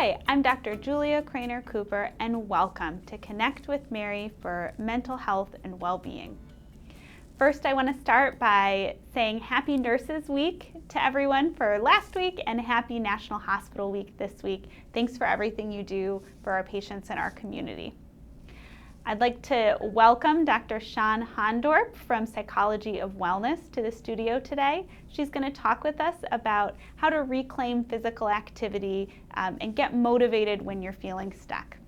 Hi, I'm Dr. Julia Craner Cooper, and welcome to Connect with Mary for Mental Health and Well-Being. First, I want to start by saying Happy Nurses Week to everyone for last week and Happy National Hospital Week this week. Thanks for everything you do for our patients and our community. I'd like to welcome Dr. Shawn Hondorp from Psychology of Wellness to the studio today. She's going to talk with us about how to reclaim physical activity and get motivated when you're feeling stuck.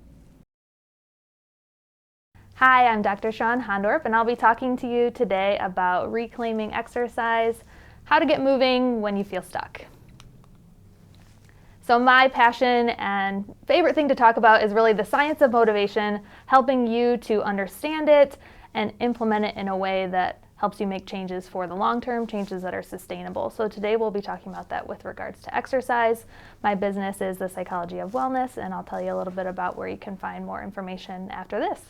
Hi, I'm Dr. Shawn Hondorp, and I'll be talking to you today about reclaiming exercise, how to get moving when you feel stuck. So my passion and favorite thing to talk about is really the science of motivation, helping you to understand it and implement it in a way that helps you make changes for the long term, changes that are sustainable. So today we'll be talking about that with regards to exercise. My business is the Psychology of Wellness, and I'll tell you a little bit about where you can find more information after this.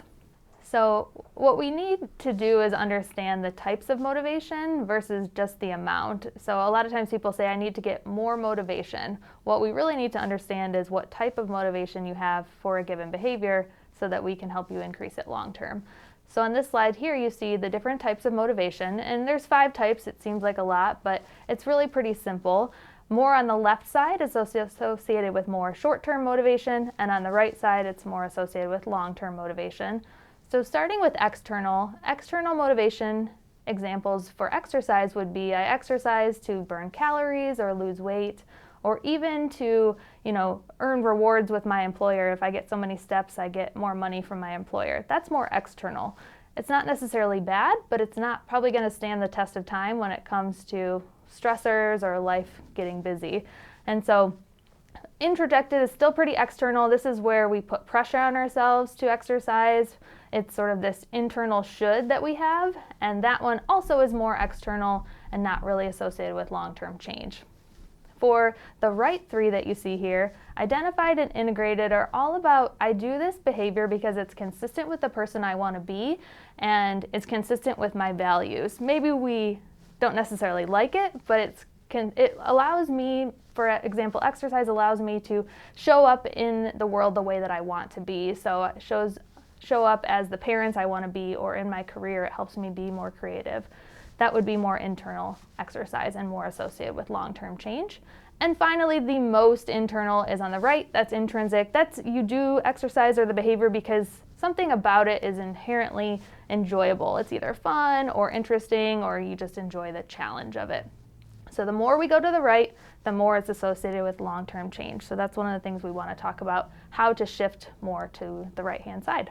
So what we need to do is understand the types of motivation versus just the amount. So a lot of times people say, I need to get more motivation. What we really need to understand is what type of motivation you have for a given behavior so that we can help you increase it long term. So on this slide here, you see the different types of motivation, and there's 5 types. It seems like a lot, but it's really pretty simple. More on the left side is associated with more short-term motivation, and on the right side, it's more associated with long-term motivation. So starting with external motivation examples for exercise would be I exercise to burn calories or lose weight, or even to, earn rewards with my employer. If I get so many steps, I get more money from my employer. That's more external. It's not necessarily bad, but it's not probably going to stand the test of time when it comes to stressors or life getting busy. And so introjected is still pretty external. This is where we put pressure on ourselves to exercise. It's sort of this internal should that we have, and that one also is more external and not really associated with long-term change. For the right 3 that you see here, identified and integrated are all about I do this behavior because it's consistent with the person I want to be and it's consistent with my values. Maybe we don't necessarily like it, but it allows me, for example, exercise allows me to show up in the world the way that I want to be. So it show up as the parents I want to be, or in my career it helps me be more creative. That would be more internal exercise and more associated with long-term change. And finally, the most internal is on the right. That's intrinsic. That's you do exercise or the behavior because something about it is inherently enjoyable. It's either fun or interesting, or you just enjoy the challenge of it. So the more we go to the right, the more it's associated with long-term change. So that's one of the things we want to talk about, how to shift more to the right-hand side.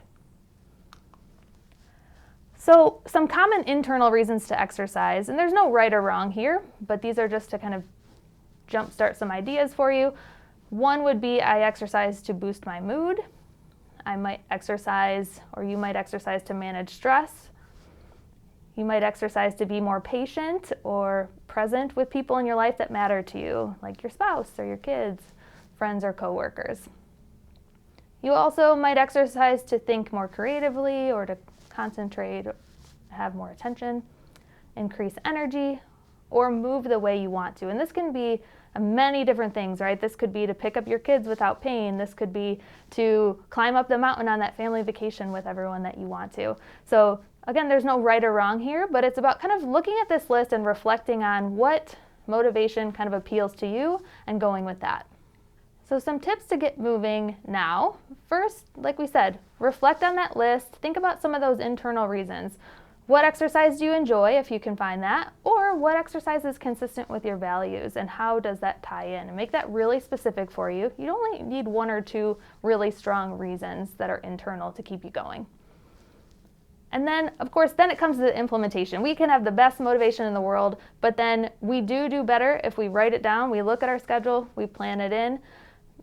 So some common internal reasons to exercise, and there's no right or wrong here, but these are just to kind of jumpstart some ideas for you. One would be I exercise to boost my mood. I might exercise, or you might exercise to manage stress. You might exercise to be more patient or present with people in your life that matter to you, like your spouse or your kids, friends or coworkers. You also might exercise to think more creatively or to concentrate, have more attention, increase energy, or move the way you want to. And this can be many different things, right? This could be to pick up your kids without pain. This could be to climb up the mountain on that family vacation with everyone that you want to. So again, there's no right or wrong here, but it's about kind of looking at this list and reflecting on what motivation kind of appeals to you and going with that. So some tips to get moving now. First, like we said, reflect on that list. Think about some of those internal reasons. What exercise do you enjoy, if you can find that? Or what exercise is consistent with your values, and how does that tie in? And make that really specific for you. You only need 1 or 2 really strong reasons that are internal to keep you going. And then, of course, then it comes to the implementation. We can have the best motivation in the world, but then we do better if we write it down, we look at our schedule, we plan it in,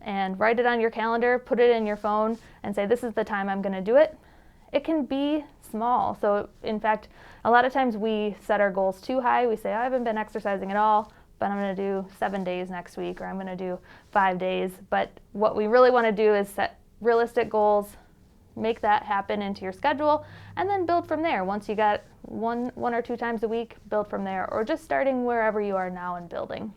and write it on your calendar, put it in your phone, and say, this is the time I'm going to do it. It can be small. So in fact, a lot of times we set our goals too high. We say, I haven't been exercising at all, but I'm going to do 7 days next week, or I'm going to do 5 days. But what we really want to do is set realistic goals, make that happen into your schedule, and then build from there. Once you got one or 2 times a week, build from there, or just starting wherever you are now and building.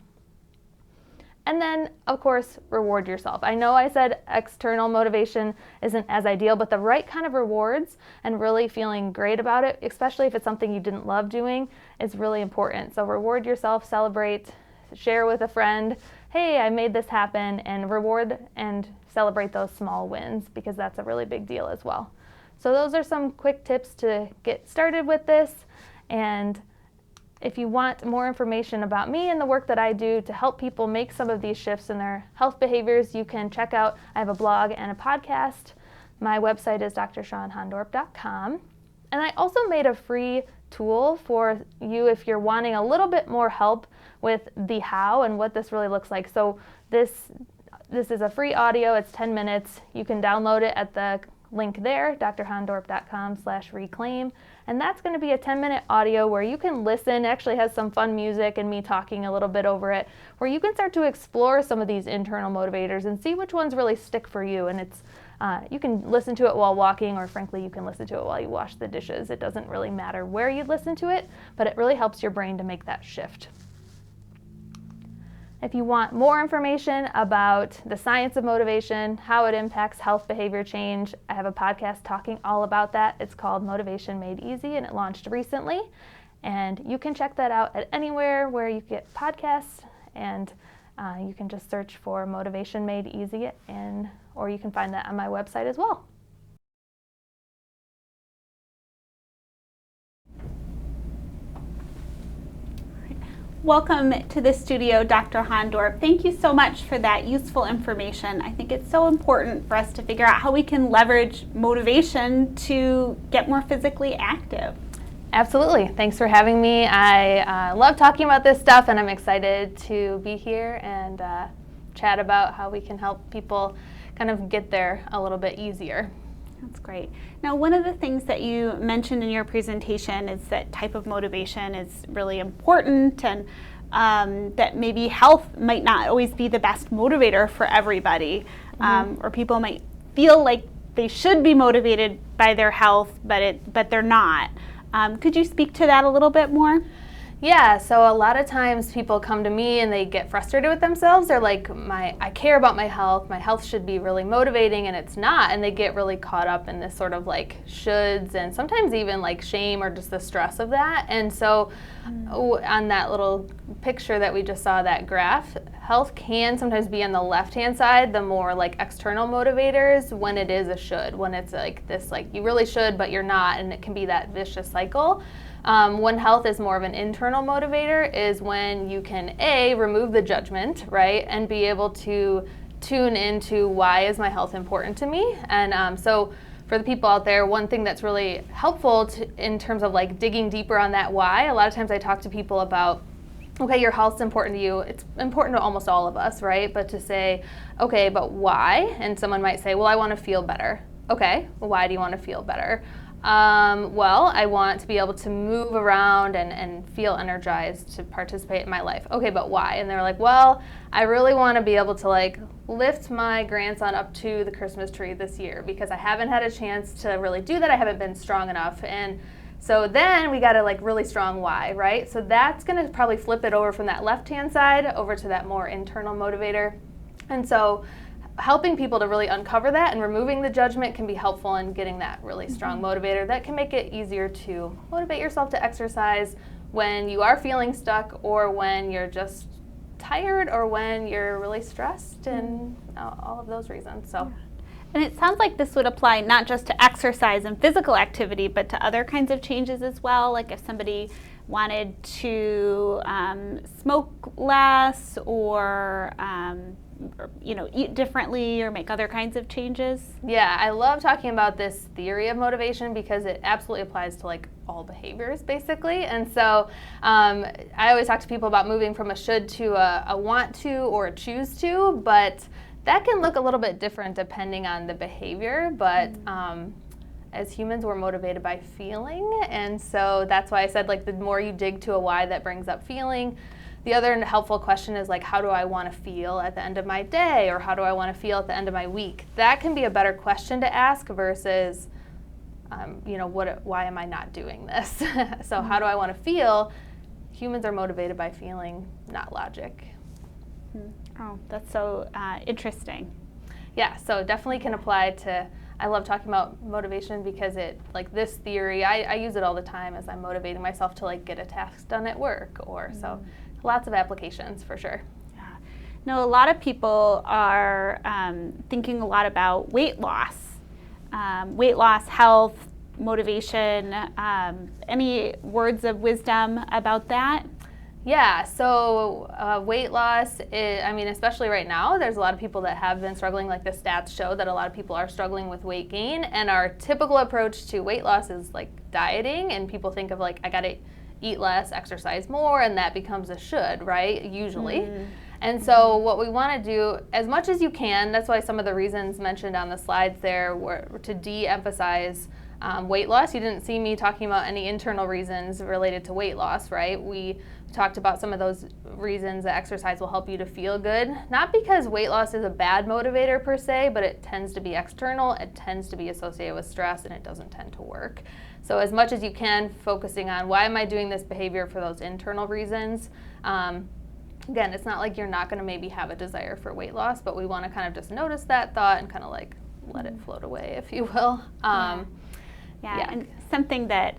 And then, of course, reward yourself. I know I said external motivation isn't as ideal, but the right kind of rewards and really feeling great about it, especially if it's something you didn't love doing, is really important. So reward yourself, celebrate, share with a friend, hey, I made this happen, and reward and celebrate those small wins, because that's a really big deal as well. So those are some quick tips to get started with this. And if you want more information about me and the work that I do to help people make some of these shifts in their health behaviors, you can check out, I have a blog and a podcast. My website is drshawnhondorp.com. And I also made a free tool for you if you're wanting a little bit more help with the how and what this really looks like. So this is a free audio, it's 10 minutes. You can download it at the link there, drhondorp.com/reclaim. And that's going to be a 10-minute audio where you can listen. It actually has some fun music and me talking a little bit over it, where you can start to explore some of these internal motivators and see which ones really stick for you. And it's you can listen to it while walking, or frankly, you can listen to it while you wash the dishes. It doesn't really matter where you listen to it, but it really helps your brain to make that shift. If you want more information about the science of motivation, how it impacts health behavior change, I have a podcast talking all about that. It's called Motivation Made Easy, and it launched recently. And you can check that out at anywhere where you get podcasts, and you can just search for Motivation Made Easy, or you can find that on my website as well. Welcome to the studio, Dr. Hondorp. Thank you so much for that useful information. I think it's so important for us to figure out how we can leverage motivation to get more physically active. Absolutely. Thanks for having me. I love talking about this stuff, and I'm excited to be here and chat about how we can help people kind of get there a little bit easier. That's great. Now, one of the things that you mentioned in your presentation is that type of motivation is really important, and that maybe health might not always be the best motivator for everybody, or people might feel like they should be motivated by their health, but they're not. Could you speak to that a little bit more? Yeah, so a lot of times people come to me and they get frustrated with themselves. They're like, I care about my health should be really motivating, and it's not. And they get really caught up in this sort of like shoulds, and sometimes even like shame or just the stress of that. And so on that little picture that we just saw, that graph, health can sometimes be on the left-hand side, the more like external motivators, when it is a should, when it's like this, like you really should, but you're not, and it can be that vicious cycle. When health is more of an internal motivator is when you can remove the judgment, right, and be able to tune into why is my health important to me. And so for the people out there, one thing that's really helpful in terms of like digging deeper on that why, a lot of times I talk to people about, okay, your health's important to you. It's important to almost all of us, right? But to say, okay, but why? And someone might say, well, I want to feel better. Okay, well, why do you want to feel better? Well, I want to be able to move around and feel energized to participate in my life. Okay, but why? And they're like, well, I really want to be able to like lift my grandson up to the Christmas tree this year because I haven't had a chance to really do that. I haven't been strong enough. And so then we got a like really strong why, right? So that's going to probably flip it over from that left-hand side over to that more internal motivator. And so helping people to really uncover that and removing the judgment can be helpful in getting that really strong motivator. That can make it easier to motivate yourself to exercise when you are feeling stuck, or when you're just tired, or when you're really stressed, and all of those reasons. So. And it sounds like this would apply not just to exercise and physical activity, but to other kinds of changes as well. Like if somebody wanted to smoke less, or eat differently, or make other kinds of changes. Yeah, I love talking about this theory of motivation because it absolutely applies to like all behaviors basically. And so I always talk to people about moving from a should to a want to or a choose to, but that can look a little bit different depending on the behavior. But as humans, we're motivated by feeling, and so that's why I said like the more you dig to a why, that brings up feeling. The other helpful question is like, how do I want to feel at the end of my day, or how do I want to feel at the end of my week? That can be a better question to ask versus, why am I not doing this? So how do I want to feel? Humans are motivated by feeling, not logic. Oh, that's so interesting. Yeah, so definitely can apply to, I love talking about motivation because it, like this theory, I use it all the time as I'm motivating myself to like get a task done at work or so lots of applications for sure. Yeah. Now, a lot of people are thinking a lot about weight loss, health, motivation. Any words of wisdom about that? Yeah, so weight loss, especially right now, there's a lot of people that have been struggling, like the stats show that a lot of people are struggling with weight gain, and our typical approach to weight loss is like dieting, and people think of like, I gotta eat less, exercise more, and that becomes a should, right, usually. And so what we wanna do, as much as you can, that's why some of the reasons mentioned on the slides there were to de-emphasize weight loss. You didn't see me talking about any internal reasons related to weight loss, right? We talked about some of those reasons that exercise will help you to feel good. Not because weight loss is a bad motivator per se, but it tends to be external, it tends to be associated with stress, and it doesn't tend to work. So as much as you can, focusing on why am I doing this behavior for those internal reasons. Again, it's not like you're not gonna maybe have a desire for weight loss, but we wanna kind of just notice that thought and kind of like let it float away, if you will. Yeah, and something that,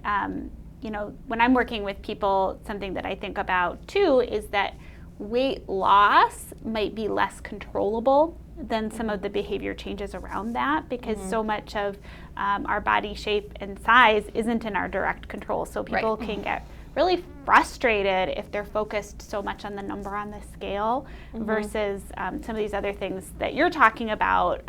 when I'm working with people, something that I think about too is that weight loss might be less controllable than some of the behavior changes around that, because so much of our body shape and size isn't in our direct control. So people can get really frustrated if they're focused so much on the number on the scale versus some of these other things that you're talking about,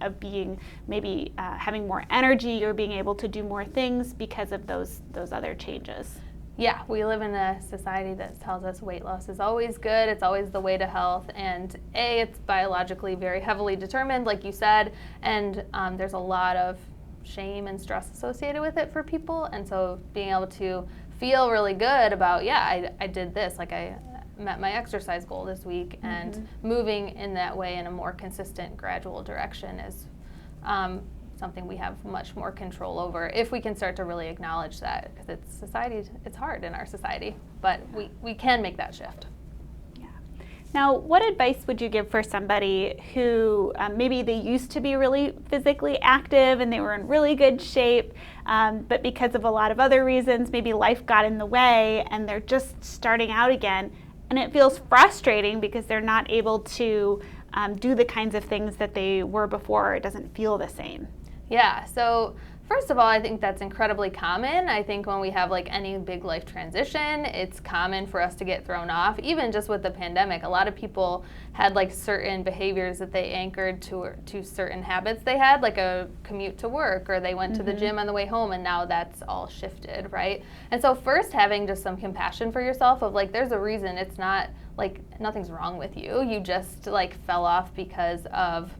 of being maybe having more energy or being able to do more things because of those other changes. Yeah, we live in a society that tells us weight loss is always good, it's always the way to health, and it's biologically very heavily determined, like you said, and there's a lot of shame and stress associated with it for people, and so being able to feel really good about, I did this, like I met my exercise goal this week, and moving in that way in a more consistent, gradual direction is something we have much more control over if we can start to really acknowledge that, because it's hard in our society, but we can make that shift. Yeah. Now, what advice would you give for somebody who maybe they used to be really physically active and they were in really good shape, but because of a lot of other reasons, maybe life got in the way and they're just starting out again, and it feels frustrating because they're not able to do the kinds of things that they were before, or it doesn't feel the same? Yeah, so first of all, I think that's incredibly common. I think when we have like any big life transition, it's common for us to get thrown off. Even just with the pandemic, a lot of people had like certain behaviors that they anchored to certain habits they had, like a commute to work, or they went to the gym on the way home, and now that's all shifted, right? And so first, having just some compassion for yourself of like, there's a reason. It's not like nothing's wrong with you. You just like fell off because of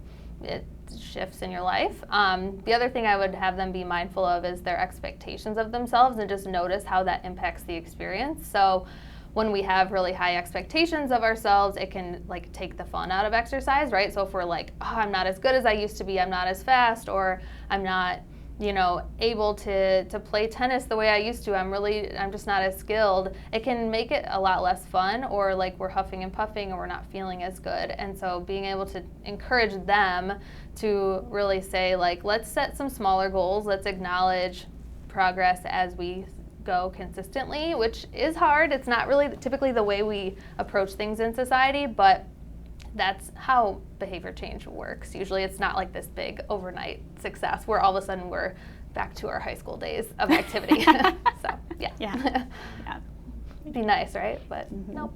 it. Shifts in your life. The other thing I would have them be mindful of is their expectations of themselves, and just notice how that impacts the experience. So when we have really high expectations of ourselves, it can like take the fun out of exercise, right? So if we're like, I'm not as good as I used to be, I'm not as fast, or I'm not able to play tennis the way I used to, I'm just not as skilled, it can make it a lot less fun, or like we're huffing and puffing and we're not feeling as good. And so being able to encourage them to really say like, let's set some smaller goals, let's acknowledge progress as we go consistently, which is hard. It's not really typically the way we approach things in society, but that's how behavior change works. Usually it's not like this big overnight success where all of a sudden we're back to our high school days of activity. So, yeah. It'd be nice, right? But nope.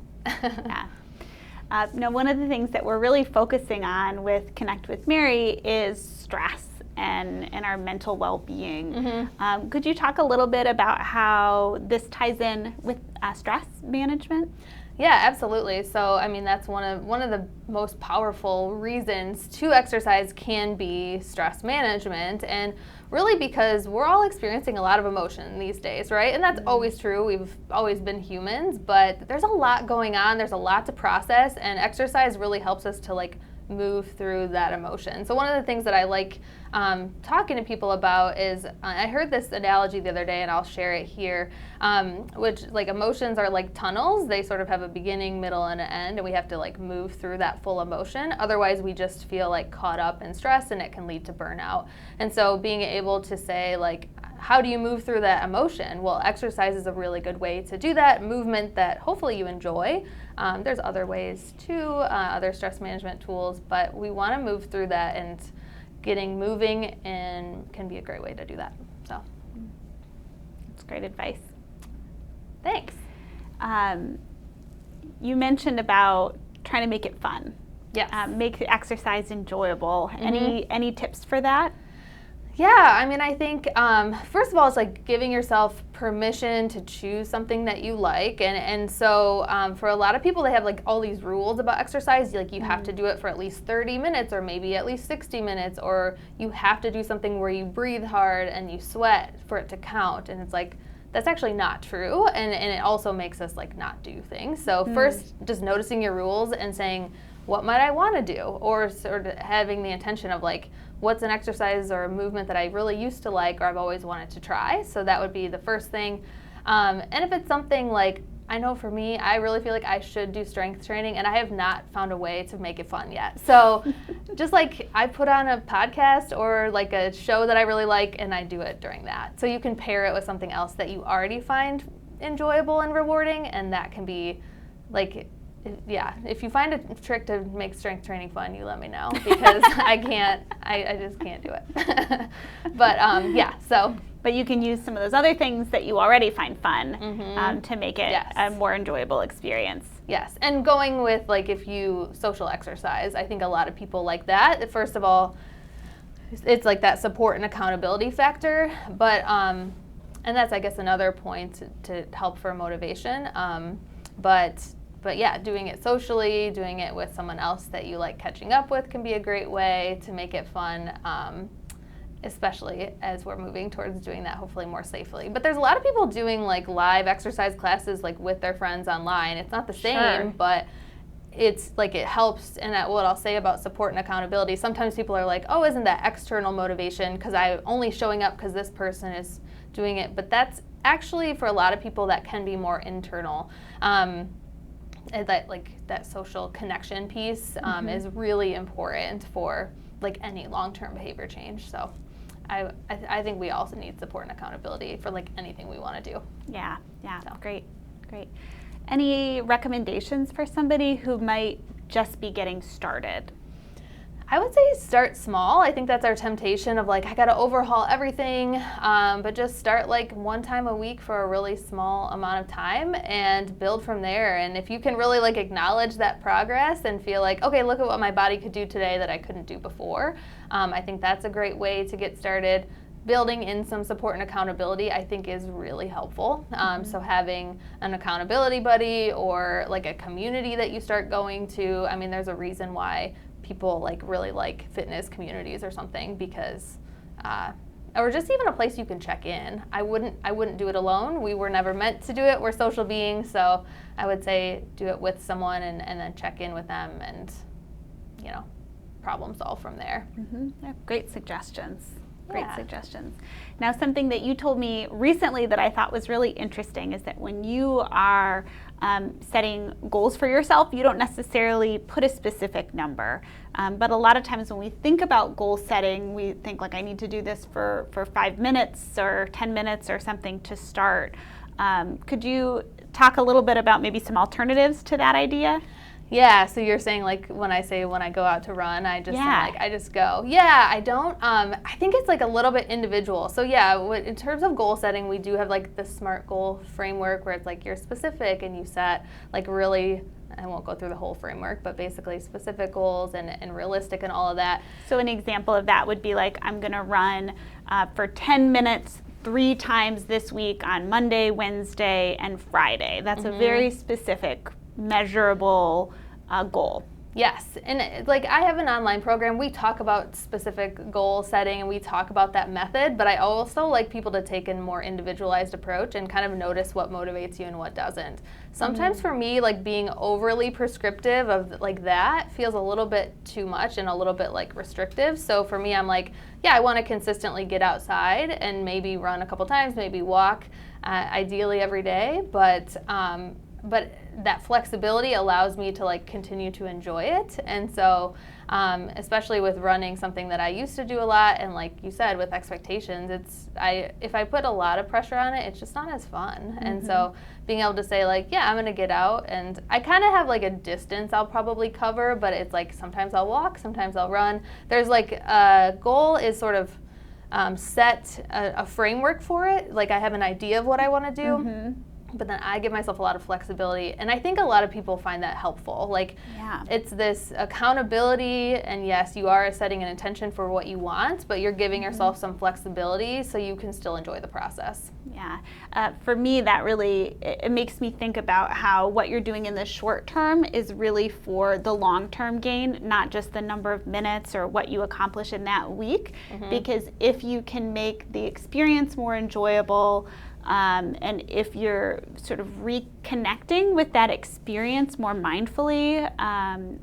Now, one of the things that we're really focusing on with Connect with Mary is stress and our mental well-being. Could you talk a little bit about how this ties in with stress management? Yeah, absolutely. So, I mean, that's one of the most powerful reasons to exercise can be stress management, and really because we're all experiencing a lot of emotion these days, right? And that's always true. We've always been humans, but there's a lot going on. There's a lot to process, and exercise really helps us to like move through that emotion. So one of the things that I like talking to people about is, I heard this analogy the other day, and I'll share it here, which like emotions are like tunnels. They sort of have a beginning, middle, and an end, and we have to like move through that full emotion. Otherwise, we just feel like caught up in stress, and it can lead to burnout. And so being able to say like, how do you move through that emotion? Well, exercise is a really good way to do that, movement that hopefully you enjoy. There's other ways too, other stress management tools, but we want to move through that, and getting moving and can be a great way to do that. So that's great advice. Thanks. You mentioned about trying to make it fun. Yes. Make the exercise enjoyable. Any tips for that? Yeah, I mean, I think, first of all, it's like giving yourself permission to choose something that you like. And so for a lot of people, they have like all these rules about exercise. Like you have to do it for at least 30 minutes or maybe at least 60 minutes, or you have to do something where you breathe hard and you sweat for it to count. And it's like, that's actually not true. And it also makes us like not do things. So first, just noticing your rules and saying, what might I want to do? Or sort of having the intention of like, what's an exercise or a movement that I really used to like or I've always wanted to try? So that would be the first thing. And if it's something like, I know for me, I really feel like I should do strength training, and I have not found a way to make it fun yet. So just like I put on a podcast or like a show that I really like, and I do it during that. So you can pair it with something else that you already find enjoyable and rewarding, and that can be like, yeah, if you find a trick to make strength training fun, you let me know, because I just can't do it. But yeah, so. But you can use some of those other things that you already find fun to make it a more enjoyable experience. Yes, and going with like if you social exercise, I think a lot of people like that. First of all, it's like that support and accountability factor, but and that's I guess another point to help for motivation. But yeah, doing it socially, doing it with someone else that you like catching up with can be a great way to make it fun, especially as we're moving towards doing that hopefully more safely. But there's a lot of people doing like live exercise classes like with their friends online. It's not the same, but it's like it helps. And what I'll say about support and accountability, sometimes people are like, oh, isn't that external motivation because I'm only showing up because this person is doing it? But that's actually, for a lot of people, that can be more internal. That social connection piece is really important for like any long-term behavior change. So I think we also need support and accountability for like anything we want to do. Yeah, so. Great. Any recommendations for somebody who might just be getting started? I would say start small. I think that's our temptation of like, I got to overhaul everything, but just start like one time a week for a really small amount of time and build from there. And if you can really like acknowledge that progress and feel like, okay, look at what my body could do today that I couldn't do before, I think that's a great way to get started. Building in some support and accountability, I think, is really helpful. So having an accountability buddy or like a community that you start going to, I mean, there's a reason why people like really like fitness communities or something, because or just even a place you can check in. I wouldn't do it alone. We were never meant to do it. We're social beings, so I would say do it with someone and then check in with them and problem solve from there. Yeah, great suggestions. Now, something that you told me recently that I thought was really interesting is that when you are setting goals for yourself, you don't necessarily put a specific number. But a lot of times when we think about goal setting, we think like, I need to do this for 5 minutes or 10 minutes or something to start. Could you talk a little bit about maybe some alternatives to that idea? Yeah, so you're saying like when I go out to run, I just go. Yeah, I don't, I think it's like a little bit individual. So yeah, in terms of goal setting, we do have like the SMART goal framework where it's like you're specific and you set like really, I won't go through the whole framework, but basically specific goals and realistic and all of that. So an example of that would be like, I'm gonna run for 10 minutes 3 times this week on Monday, Wednesday, and Friday. That's a very specific, measurable goal. Yes, and like I have an online program. We talk about specific goal setting and we talk about that method, but I also like people to take a more individualized approach and kind of notice what motivates you and what doesn't. Sometimes for me, like being overly prescriptive of like that feels a little bit too much and a little bit like restrictive. So for me, I'm like, yeah, I want to consistently get outside and maybe run a couple times, maybe walk, ideally every day, but that flexibility allows me to like continue to enjoy it. And so especially with running, something that I used to do a lot, and like you said, with expectations, if I put a lot of pressure on it, it's just not as fun. And so being able to say like, yeah, I'm gonna get out, and I kind of have like a distance I'll probably cover, but it's like sometimes I'll walk, sometimes I'll run. There's like a goal is sort of set a framework for it. Like I have an idea of what I want to do. But then I give myself a lot of flexibility, and I think a lot of people find that helpful. Like, it's this accountability, and yes, you are setting an intention for what you want, but you're giving yourself some flexibility so you can still enjoy the process. Yeah, for me, that really, it makes me think about how what you're doing in the short term is really for the long-term gain, not just the number of minutes or what you accomplish in that week, because if you can make the experience more enjoyable, and if you're sort of reconnecting with that experience more mindfully,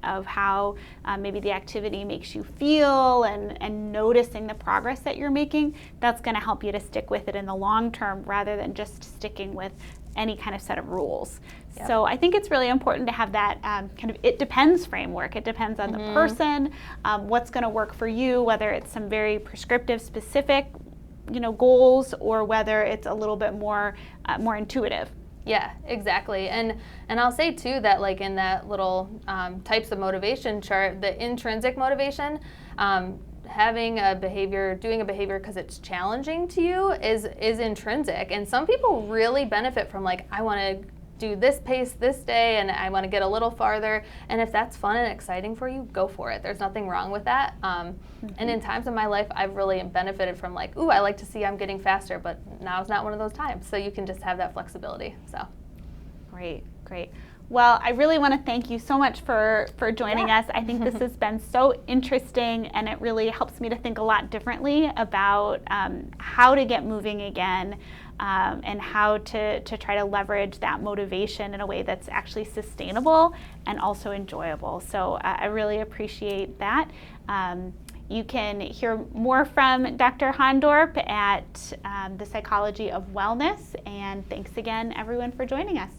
of how maybe the activity makes you feel, and noticing the progress that you're making, that's going to help you to stick with it in the long term rather than just sticking with any kind of set of rules. So I think it's really important to have that kind of it depends framework. It depends on the person, what's going to work for you, whether it's some very prescriptive, specific goals, or whether it's a little bit more intuitive. Yeah, exactly. And I'll say too that like in that little types of motivation chart, the intrinsic motivation, having a behavior, doing a behavior because it's challenging to you is intrinsic. And some people really benefit from like, I want to do this pace this day and I want to get a little farther. And if that's fun and exciting for you, go for it. There's nothing wrong with that. And in times of my life, I've really benefited from like, ooh, I like to see I'm getting faster, but now's not one of those times. So you can just have that flexibility. So great. Well, I really want to thank you so much for joining us. I think this has been so interesting, and it really helps me to think a lot differently about how to get moving again, and how to try to leverage that motivation in a way that's actually sustainable and also enjoyable. So I really appreciate that. You can hear more from Dr. Hondorp at the Psychology of Wellness, and thanks again, everyone, for joining us.